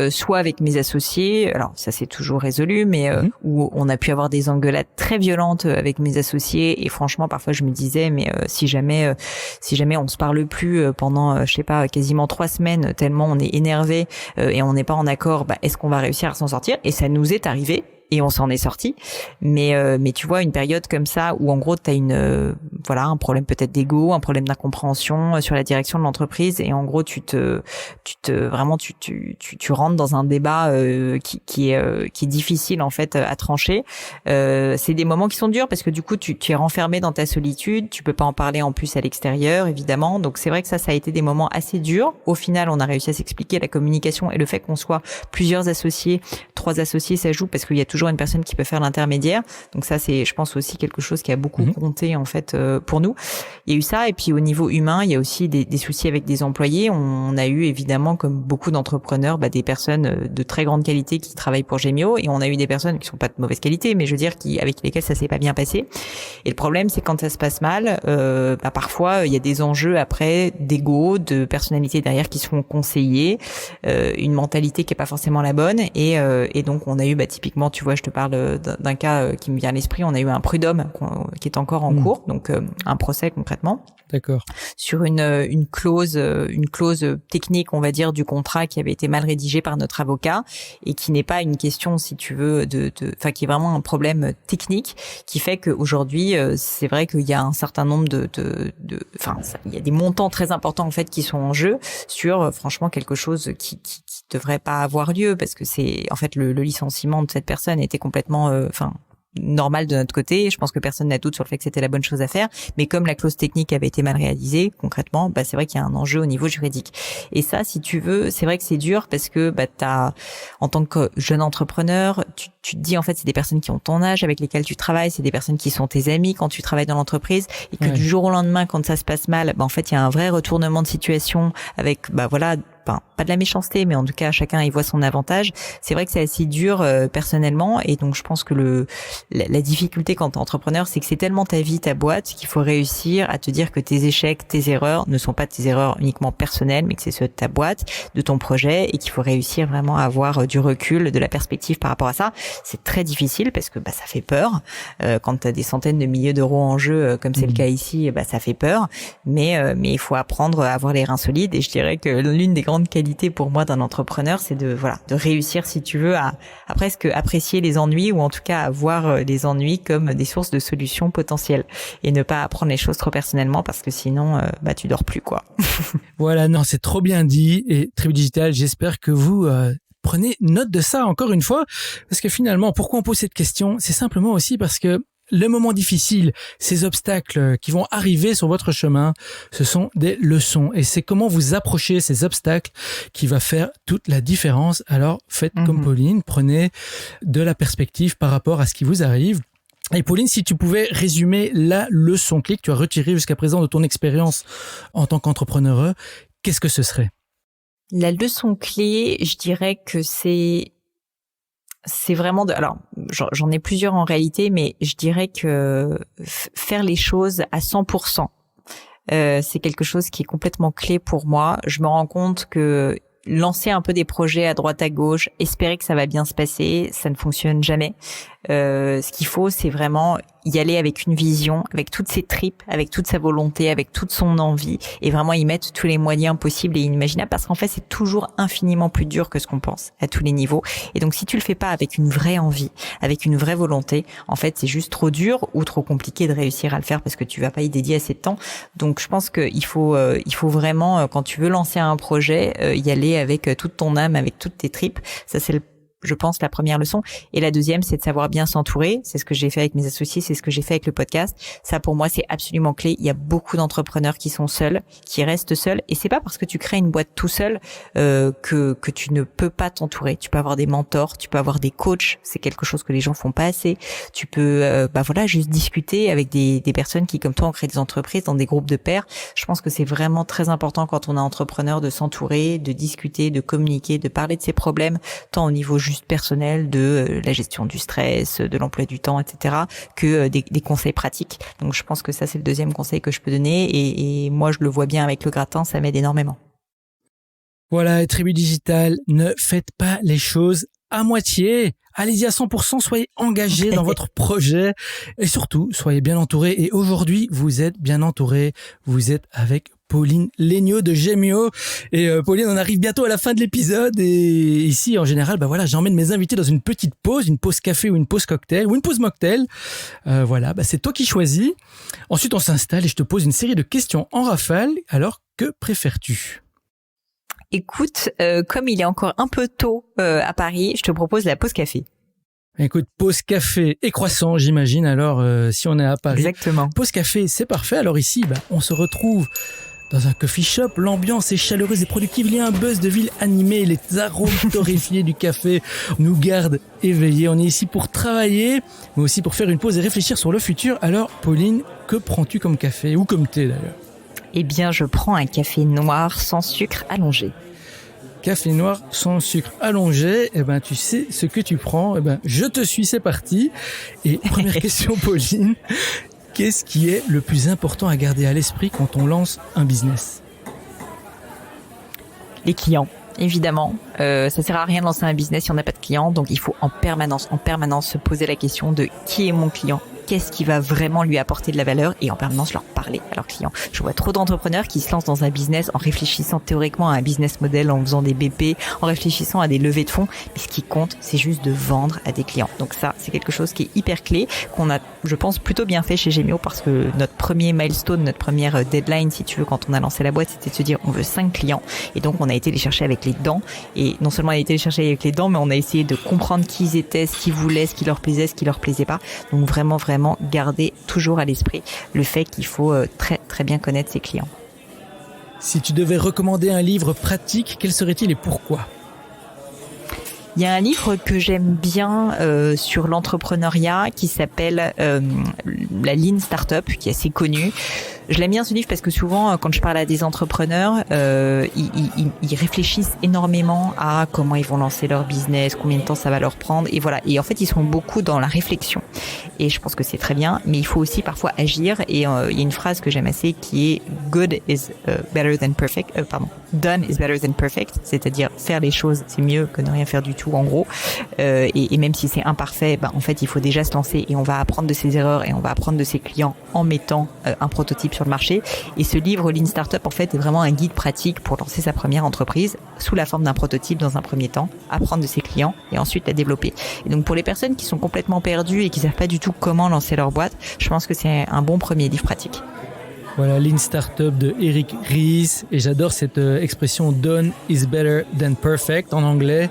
Soit avec mes associés, alors ça c'est toujours résolu, mais où on a pu avoir des engueulades très violentes avec mes associés, et franchement parfois je me disais si jamais on se parle plus pendant je sais pas quasiment 3 semaines, tellement on est énervé et on n'est pas en accord, est-ce qu'on va réussir à s'en sortir? Et ça nous est arrivé. Et on s'en est sorti, mais tu vois, une période comme ça où en gros t'as un problème peut-être d'ego, un problème d'incompréhension sur la direction de l'entreprise, et en gros tu rentres dans un débat qui est difficile en fait à trancher. C'est des moments qui sont durs parce que du coup tu es renfermé dans ta solitude, tu peux pas en parler en plus à l'extérieur évidemment, donc c'est vrai que ça a été des moments assez durs. Au final, on a réussi à s'expliquer, la communication et le fait qu'on soit plusieurs associés, 3 associés, ça joue parce qu'il y a toujours une personne qui peut faire l'intermédiaire. Donc ça, c'est, je pense, aussi quelque chose qui a beaucoup compté en fait pour nous. Il y a eu ça, et puis au niveau humain, il y a aussi des soucis avec des employés. On a eu évidemment, comme beaucoup d'entrepreneurs, des personnes de très grande qualité qui travaillent pour Gémeo, et on a eu des personnes qui sont pas de mauvaise qualité, mais je veux dire avec lesquelles ça s'est pas bien passé. Et le problème, c'est quand ça se passe mal, parfois il y a des enjeux après d'ego, de personnalité derrière qui sont conseillés, une mentalité qui est pas forcément la bonne, et donc on a eu typiquement, tu vois, je te parle d'un cas qui me vient à l'esprit. On a eu un prud'homme qui est encore en cours. Donc un procès concrètement. D'accord. Sur une clause technique, on va dire, du contrat qui avait été mal rédigée par notre avocat et qui n'est pas une question, si tu veux, qui est vraiment un problème technique qui fait qu'aujourd'hui, c'est vrai qu'il y a un certain nombre il y a des montants très importants en fait qui sont en jeu sur franchement quelque chose qui devrait pas avoir lieu parce que c'est en fait le licenciement de cette personne était complètement normal de notre côté. Je pense que personne n'a doute sur le fait que c'était la bonne chose à faire. Mais comme la clause technique avait été mal réalisée, concrètement, c'est vrai qu'il y a un enjeu au niveau juridique. Et ça, si tu veux, c'est vrai que c'est dur parce que en tant que jeune entrepreneur, tu te dis en fait c'est des personnes qui ont ton âge avec lesquelles tu travailles, c'est des personnes qui sont tes amis quand tu travailles dans l'entreprise et que du jour au lendemain, quand ça se passe mal, en fait il y a un vrai retournement de situation avec pas de la méchanceté, mais en tout cas chacun y voit son avantage. C'est vrai que c'est assez dur personnellement, et donc je pense que la difficulté quand t'es entrepreneur, c'est que c'est tellement ta vie, ta boîte, qu'il faut réussir à te dire que tes échecs, tes erreurs ne sont pas tes erreurs uniquement personnelles, mais que c'est ceux de ta boîte, de ton projet, et qu'il faut réussir vraiment à avoir du recul, de la perspective par rapport à ça. C'est très difficile parce que ça fait peur. Quand t'as des centaines de milliers d'euros en jeu, comme c'est le cas ici, ça fait peur. Mais il faut apprendre à avoir les reins solides, et je dirais que l'une des grandes qualités pour moi d'un entrepreneur, c'est de réussir, si tu veux, à presque apprécier les ennuis, ou en tout cas à voir les ennuis comme des sources de solutions potentielles, et ne pas prendre les choses trop personnellement parce que sinon tu dors plus quoi. Voilà, non, c'est trop bien dit. Et Tribu Digital, j'espère que vous prenez note de ça encore une fois, parce que finalement, pourquoi on pose cette question, c'est simplement aussi parce que le moment difficile, ces obstacles qui vont arriver sur votre chemin, ce sont des leçons. Et c'est comment vous approchez ces obstacles qui va faire toute la différence. Alors, faites comme Pauline, prenez de la perspective par rapport à ce qui vous arrive. Et Pauline, si tu pouvais résumer la leçon clé que tu as retirée jusqu'à présent de ton expérience en tant qu'entrepreneur, qu'est-ce que ce serait ? La leçon clé, je dirais que c'est vraiment alors j'en ai plusieurs en réalité, mais je dirais que faire les choses à 100%, c'est quelque chose qui est complètement clé pour moi. Je me rends compte que lancer un peu des projets à droite à gauche, espérer que ça va bien se passer, ça ne fonctionne jamais. Ce qu'il faut, c'est vraiment y aller avec une vision, avec toutes ses tripes, avec toute sa volonté, avec toute son envie, et vraiment y mettre tous les moyens possibles et inimaginables, parce qu'en fait, c'est toujours infiniment plus dur que ce qu'on pense à tous les niveaux. Et donc, si tu le fais pas avec une vraie envie, avec une vraie volonté, en fait, c'est juste trop dur ou trop compliqué de réussir à le faire parce que tu vas pas y dédier assez de temps. Donc, je pense qu'il faut vraiment, quand tu veux lancer un projet, y aller avec toute ton âme, avec toutes tes tripes. Ça, c'est je pense, la première leçon. Et la deuxième, c'est de savoir bien s'entourer. C'est ce que j'ai fait avec mes associés, c'est ce que j'ai fait avec le podcast. Ça, pour moi, c'est absolument clé. Il y a beaucoup d'entrepreneurs qui sont seuls, qui restent seuls. Et c'est pas parce que tu crées une boîte tout seul que tu ne peux pas t'entourer. Tu peux avoir des mentors, tu peux avoir des coachs. C'est quelque chose que les gens font pas assez. Tu peux, juste discuter avec des personnes qui, comme toi, ont créé des entreprises dans des groupes de pairs. Je pense que c'est vraiment très important quand on est entrepreneur de s'entourer, de discuter, de communiquer, de parler de ses problèmes, tant au niveau juste personnel, de la gestion du stress, de l'emploi du temps, etc., que des conseils pratiques. Donc je pense que ça, c'est le deuxième conseil que je peux donner, et moi je le vois bien avec le gratin, ça m'aide énormément. Voilà, Tribu Digital, ne faites pas les choses à moitié. Allez-y à 100%, soyez engagés dans votre projet, et surtout, soyez bien entourés. Et aujourd'hui, vous êtes bien entourés, vous êtes avec Pauline Léniaud de Gemio. Et Pauline, on arrive bientôt à la fin de l'épisode, et ici, en général, j'emmène mes invités dans une petite pause, une pause café ou une pause cocktail ou une pause mocktail. C'est toi qui choisis. Ensuite, on s'installe et je te pose une série de questions en rafale. Alors, que préfères-tu ? Écoute, comme il est encore un peu tôt à Paris, je te propose la pause café. Écoute, pause café et croissant, j'imagine. Alors, si on est à Paris, exactement. Pause café, c'est parfait. Alors ici, on se retrouve dans un coffee shop. L'ambiance est chaleureuse et productive. Il y a un buzz de ville animé. Les arômes torréfiés du café nous gardent éveillés. On est ici pour travailler, mais aussi pour faire une pause et réfléchir sur le futur. Alors, Pauline, que prends-tu comme café ou comme thé d'ailleurs ? Eh bien, je prends un café noir sans sucre allongé. Café noir sans sucre allongé, tu sais ce que tu prends. Je te suis, c'est parti. Et première question, Pauline, qu'est-ce qui est le plus important à garder à l'esprit quand on lance un business ? Les clients, évidemment. Ça sert à rien de lancer un business si on n'a pas de clients, donc il faut en permanence se poser la question de qui est mon client ? qu'est-ce qui va vraiment lui apporter de la valeur et en permanence leur parler à leurs clients. Je vois trop d'entrepreneurs qui se lancent dans un business en réfléchissant théoriquement à un business model, en faisant des BP, en réfléchissant à des levées de fonds. Mais ce qui compte, c'est juste de vendre à des clients. Donc ça, c'est quelque chose qui est hyper clé, qu'on a, je pense, plutôt bien fait chez Gemio parce que notre premier milestone, notre première deadline, si tu veux, quand on a lancé la boîte, c'était de se dire on veut 5 clients. Et donc, on a été les chercher avec les dents. Et non seulement on a été les chercher avec les dents, mais on a essayé de comprendre qui ils étaient, ce qu'ils voulaient, ce qui leur plaisait, ce qui leur plaisait pas. Donc vraiment garder toujours à l'esprit le fait qu'il faut très très bien connaître ses clients. Si tu devais recommander un livre pratique, quel serait-il et pourquoi ? Il y a un livre que j'aime bien sur l'entrepreneuriat qui s'appelle la Lean Startup, qui est assez connu. Je l'aime bien ce livre parce que souvent, quand je parle à des entrepreneurs, ils réfléchissent énormément à comment ils vont lancer leur business, combien de temps ça va leur prendre, et voilà. Et en fait, ils sont beaucoup dans la réflexion. Et je pense que c'est très bien, mais il faut aussi parfois agir. Et il y a une phrase que j'aime assez qui est "Good is better than perfect". Done is better than perfect, c'est-à-dire faire les choses, c'est mieux que ne rien faire du tout, en gros. Et même si c'est imparfait, en fait, il faut déjà se lancer et on va apprendre de ses erreurs et on va apprendre de ses clients en mettant un prototype sur le marché. Et ce livre Lean Startup, en fait, est vraiment un guide pratique pour lancer sa première entreprise sous la forme d'un prototype dans un premier temps, apprendre de ses clients et ensuite la développer. Et donc, pour les personnes qui sont complètement perdues et qui savent pas du tout comment lancer leur boîte, je pense que c'est un bon premier livre pratique. Voilà, Lean Startup de Eric Ries. Et j'adore cette expression "Done is better than perfect" en anglais.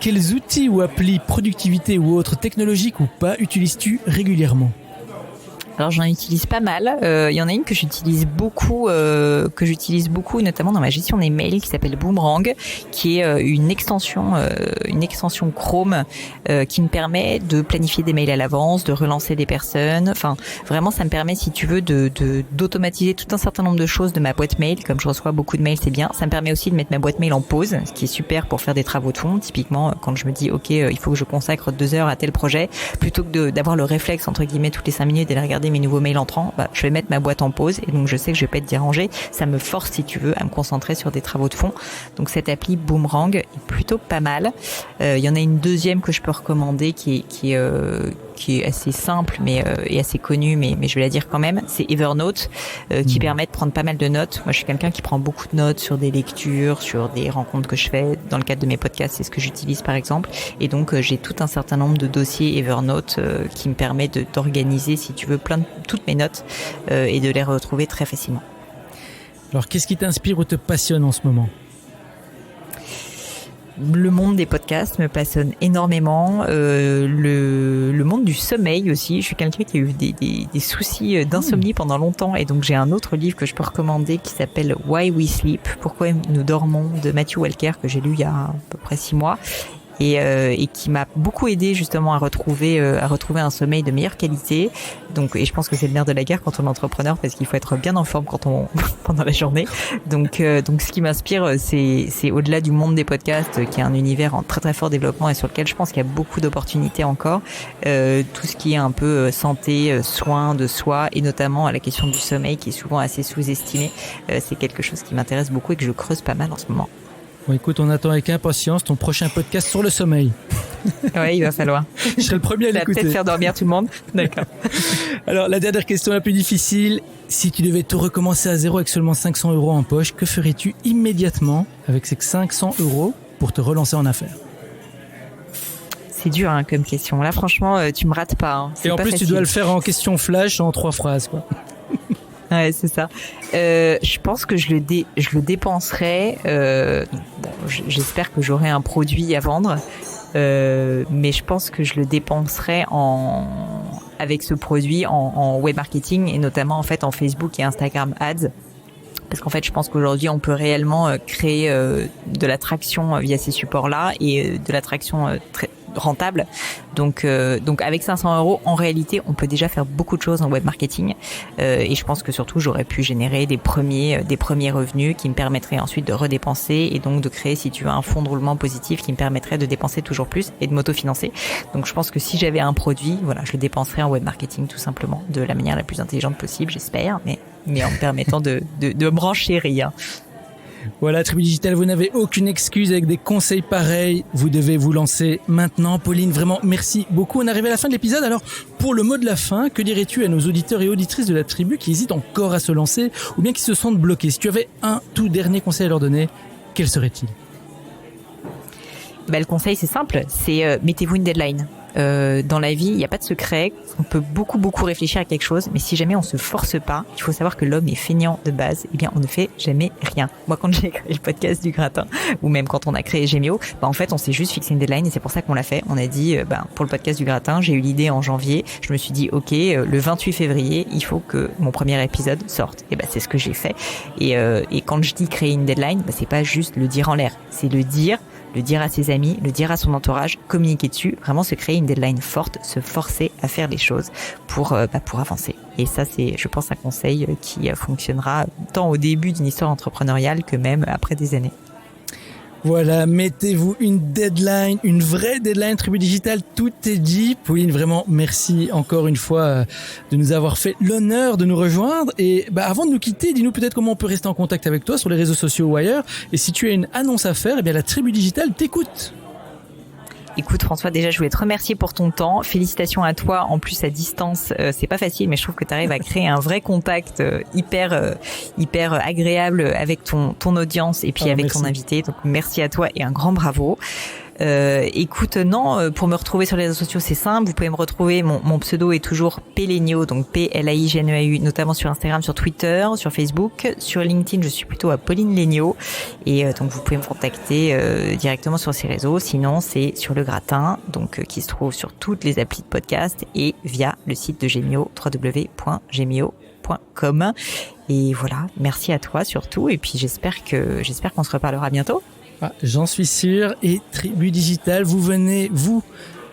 Quels outils ou applis, productivité ou autres technologiques ou pas, utilises-tu régulièrement ? Alors j'en utilise pas mal. Il y en a une que j'utilise beaucoup, notamment dans ma gestion des mails, qui s'appelle Boomerang, qui est une extension Chrome qui me permet de planifier des mails à l'avance, de relancer des personnes. Enfin, vraiment, ça me permet, si tu veux, d'automatiser tout un certain nombre de choses de ma boîte mail. Comme je reçois beaucoup de mails, c'est bien. Ça me permet aussi de mettre ma boîte mail en pause, ce qui est super pour faire des travaux de fond. Typiquement, quand je me dis, ok, il faut que je consacre 2 heures à tel projet, plutôt que d'avoir le réflexe entre guillemets toutes les 5 minutes d'aller regarder mes nouveaux mails entrants, je vais mettre ma boîte en pause et donc je sais que je vais pas être dérangée. Ça me force, si tu veux, à me concentrer sur des travaux de fond. Donc cette appli Boomerang est plutôt pas mal. Il y en a une deuxième que je peux recommander qui est assez simple et assez connue, mais je vais la dire quand même. C'est Evernote qui permet de prendre pas mal de notes. Moi, je suis quelqu'un qui prend beaucoup de notes sur des lectures, sur des rencontres que je fais dans le cadre de mes podcasts. C'est ce que j'utilise par exemple. Et donc j'ai tout un certain nombre de dossiers Evernote qui me permet d'organiser, si tu veux, toutes mes notes et de les retrouver très facilement. Alors, qu'est-ce qui t'inspire ou te passionne en ce moment ? Le monde des podcasts me passionne énormément. Le monde du sommeil aussi. Je suis quelqu'un qui a eu des soucis d'insomnie pendant longtemps et donc j'ai un autre livre que je peux recommander qui s'appelle Why We Sleep, Pourquoi nous dormons, de Matthew Walker, que j'ai lu il y a à peu près 6 mois. Et qui m'a beaucoup aidé justement à retrouver un sommeil de meilleure qualité. Donc, et je pense que c'est le nerf de la guerre quand on est entrepreneur parce qu'il faut être bien en forme pendant la journée. Donc ce qui m'inspire, c'est au-delà du monde des podcasts, qui est un univers en très très fort développement et sur lequel je pense qu'il y a beaucoup d'opportunités encore. Tout ce qui est un peu santé, soin de soi et notamment la question du sommeil qui est souvent assez sous-estimé. C'est quelque chose qui m'intéresse beaucoup et que je creuse pas mal en ce moment. Bon, écoute, on attend avec impatience ton prochain podcast sur le sommeil. Ouais, il va falloir. Je serai le premier à l'écouter. Ça va peut-être faire dormir tout le monde. D'accord. Alors, la dernière question la plus difficile. Si tu devais tout recommencer à zéro avec seulement 500 € en poche, que ferais-tu immédiatement avec ces 500 € pour te relancer en affaires ? C'est dur comme question. Là, franchement, tu me rates pas. Et en plus, facile. Tu dois le faire en question flash en 3 phrases, quoi. Ouais, c'est ça. Je pense que je le dépenserais. J'espère que j'aurai un produit à vendre, mais je pense que je le dépenserais avec ce produit en web marketing et notamment en fait en Facebook et Instagram Ads. Parce qu'en fait, je pense qu'aujourd'hui, on peut réellement créer de l'attraction via ces supports-là et de l'attraction très rentable. Donc avec 500 €, en réalité, on peut déjà faire beaucoup de choses en web marketing. Et je pense que surtout, j'aurais pu générer des premiers revenus qui me permettraient ensuite de redépenser et donc de créer, si tu veux, un fonds de roulement positif qui me permettrait de dépenser toujours plus et de m'autofinancer. Donc je pense que si j'avais un produit, je le dépenserais en web marketing tout simplement, de la manière la plus intelligente possible, j'espère, mais en me permettant de me renchérir. Voilà, Tribu Digital, vous n'avez aucune excuse avec des conseils pareils. Vous devez vous lancer maintenant. Pauline, vraiment, merci beaucoup. On est arrivé à la fin de l'épisode. Alors, pour le mot de la fin, que dirais-tu à nos auditeurs et auditrices de la tribu qui hésitent encore à se lancer ou bien qui se sentent bloqués? Si tu avais un tout dernier conseil à leur donner, quel serait-il? Le conseil, c'est simple. C'est mettez-vous une deadline. Dans la vie, il n'y a pas de secret. On peut beaucoup réfléchir à quelque chose, mais si jamais on se force pas, il faut savoir que l'homme est feignant de base. Eh bien, on ne fait jamais rien. Moi, quand j'ai créé le podcast du gratin, ou même quand on a créé Gemio, en fait, on s'est juste fixé une deadline et c'est pour ça qu'on l'a fait. On a dit, pour le podcast du gratin, j'ai eu l'idée en janvier. Je me suis dit, ok, le 28 février, il faut que mon premier épisode sorte. Et c'est ce que j'ai fait. Et quand je dis créer une deadline, c'est pas juste le dire en l'air, c'est le dire à ses amis, le dire à son entourage, communiquer dessus, vraiment se créer une deadline forte, se forcer à faire les choses pour avancer. Et ça, c'est, je pense, un conseil qui fonctionnera tant au début d'une histoire entrepreneuriale que même après des années. Voilà, mettez-vous une deadline, une vraie deadline, Tribu Digital, tout est dit. Pauline, vraiment, merci encore une fois de nous avoir fait l'honneur de nous rejoindre. Et avant de nous quitter, dis-nous peut-être comment on peut rester en contact avec toi sur les réseaux sociaux ou ailleurs. Et si tu as une annonce à faire, la Tribu Digital t'écoute. Écoute François, déjà je voulais te remercier pour ton temps. Félicitations à toi. En plus à distance, c'est pas facile, mais je trouve que tu arrives à créer un vrai contact hyper agréable avec ton audience et puis avec ton invité. Donc merci à toi et un grand bravo. Écoute, pour me retrouver sur les réseaux sociaux, c'est simple. Vous pouvez me retrouver. Mon pseudo est toujours Pléniau, donc P-L-A-I-G-N-E-A-U, notamment sur Instagram, sur Twitter, sur Facebook, sur LinkedIn. Je suis plutôt à Pauline Léniaud. Et donc vous pouvez me contacter directement sur ces réseaux. Sinon, c'est sur le gratin, donc qui se trouve sur toutes les applis de podcast et via le site de Gemio, www.gemio.com. Et voilà, merci à toi surtout. Et puis j'espère qu'on se reparlera bientôt. J'en suis sûr. Et Tribu Digital, vous venez,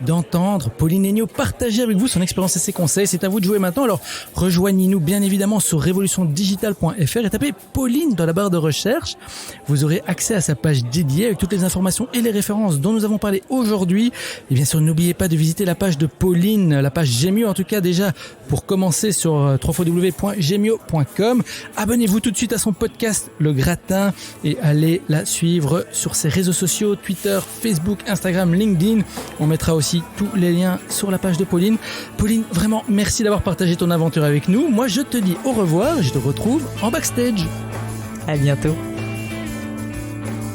d'entendre Pauline Léniaud partager avec vous son expérience et ses conseils. C'est à vous de jouer maintenant. Alors, rejoignez-nous bien évidemment sur révolutiondigitale.fr et tapez Pauline dans la barre de recherche. Vous aurez accès à sa page dédiée avec toutes les informations et les références dont nous avons parlé aujourd'hui. Et bien sûr, n'oubliez pas de visiter la page de Pauline, la page Gemio en tout cas déjà pour commencer sur www.gemio.com. Abonnez-vous tout de suite à son podcast Le Gratin et allez la suivre sur ses réseaux sociaux, Twitter, Facebook, Instagram, LinkedIn. On mettra aussi tous les liens sur la page de Pauline. Pauline, vraiment merci d'avoir partagé ton aventure avec nous. Moi, je te dis au revoir et je te retrouve en backstage. À bientôt.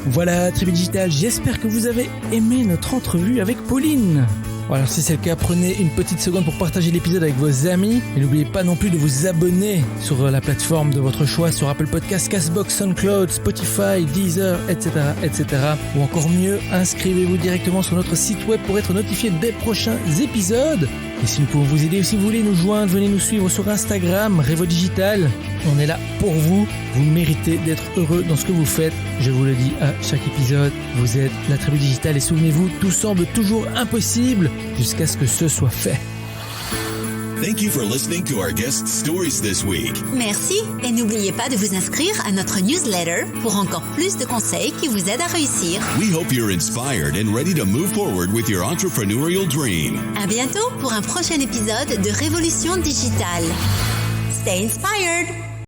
Voilà, Tribu Digital, j'espère que vous avez aimé notre entrevue avec Pauline. Voilà, si c'est le cas, prenez une petite seconde pour partager l'épisode avec vos amis. Et n'oubliez pas non plus de vous abonner sur la plateforme de votre choix, sur Apple Podcasts, Castbox, SoundCloud, Spotify, Deezer, etc. Ou encore mieux, inscrivez-vous directement sur notre site web pour être notifié des prochains épisodes. Et si nous pouvons vous aider, ou si vous voulez nous joindre, venez nous suivre sur Instagram, Revo Digital. On est là pour vous. Vous méritez d'être heureux dans ce que vous faites. Je vous le dis à chaque épisode, vous êtes la Tribu Digitale et souvenez-vous, tout semble toujours impossible jusqu'à ce que ce soit fait. Thank you for listening to our guest stories this week. Merci et n'oubliez pas de vous inscrire à notre newsletter pour encore plus de conseils qui vous aident à réussir. We hope you're inspired and ready to move forward with your entrepreneurial dream. À bientôt pour un prochain épisode de Révolution Digitale. Stay inspired!